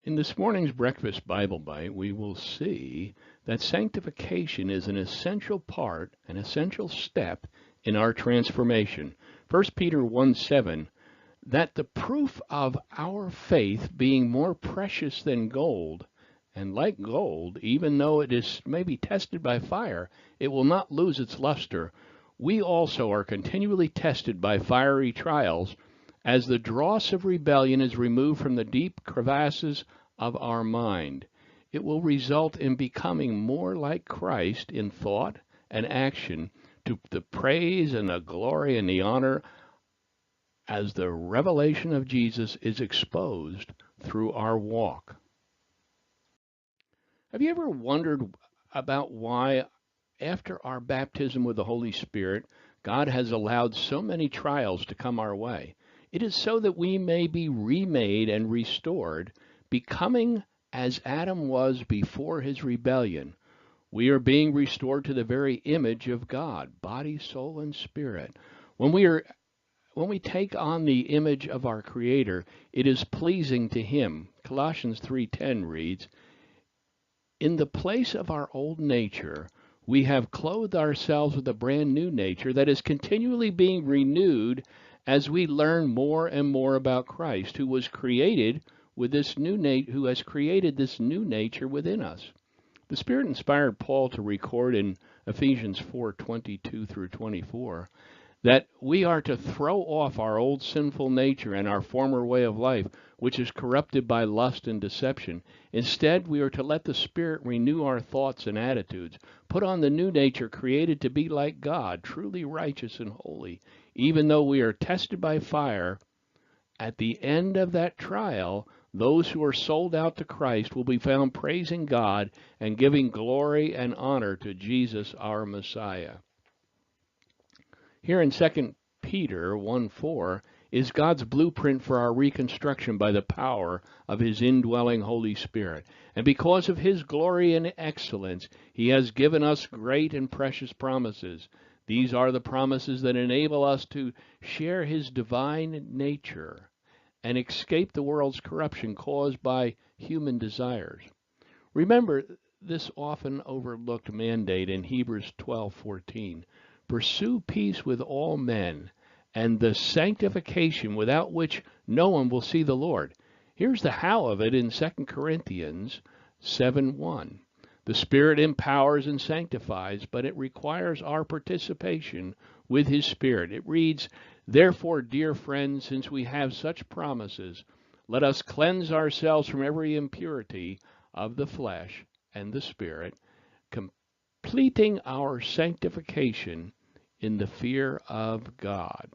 In this morning's Breakfast Bible Bite, we will see that sanctification is an essential part, an essential step in our transformation. 1 Peter 1:7, that the proof of our faith being more precious than gold, and like gold, even though it is maybe tested by fire, it will not lose its luster. We also are continually tested by fiery trials, as the dross of rebellion is removed from the deep crevasses of our mind. It will result in becoming more like Christ in thought and action, to the praise and the glory and the honor as the revelation of Jesus is exposed through our walk. Have you ever wondered about why, after our baptism with the Holy Spirit, God has allowed so many trials to come our way? It is so that we may be remade and restored, becoming as Adam was before his rebellion. We are being restored to the very image of God, body, soul, and spirit. When we take on the image of our Creator, it is pleasing to Him. Colossians 3:10 reads, "In the place of our old nature, we have clothed ourselves with a brand new nature that is continually being renewed as we learn more and more about Christ, who has created this new nature within us." The Spirit inspired Paul to record in Ephesians 4:22 through 24 that we are to throw off our old sinful nature and our former way of life, which is corrupted by lust and deception. Instead, we are to let the Spirit renew our thoughts and attitudes, put on the new nature created to be like God, truly righteous and holy. Even though we are tested by fire, at the end of that trial, those who are sold out to Christ will be found praising God and giving glory and honor to Jesus, our Messiah. Here in 2 Peter 1:4 is God's blueprint for our reconstruction by the power of His indwelling Holy Spirit. And because of His glory and excellence, He has given us great and precious promises. These are the promises that enable us to share His divine nature and escape the world's corruption caused by human desires. Remember this often overlooked mandate in Hebrews 12:14. Pursue peace with all men and the sanctification without which no one will see the Lord. Here's the how of it in 2 Corinthians 7:1. The Spirit empowers and sanctifies, but it requires our participation with His Spirit. It reads, "Therefore, dear friends, since we have such promises, let us cleanse ourselves from every impurity of the flesh and the spirit, completing our sanctification in the fear of God."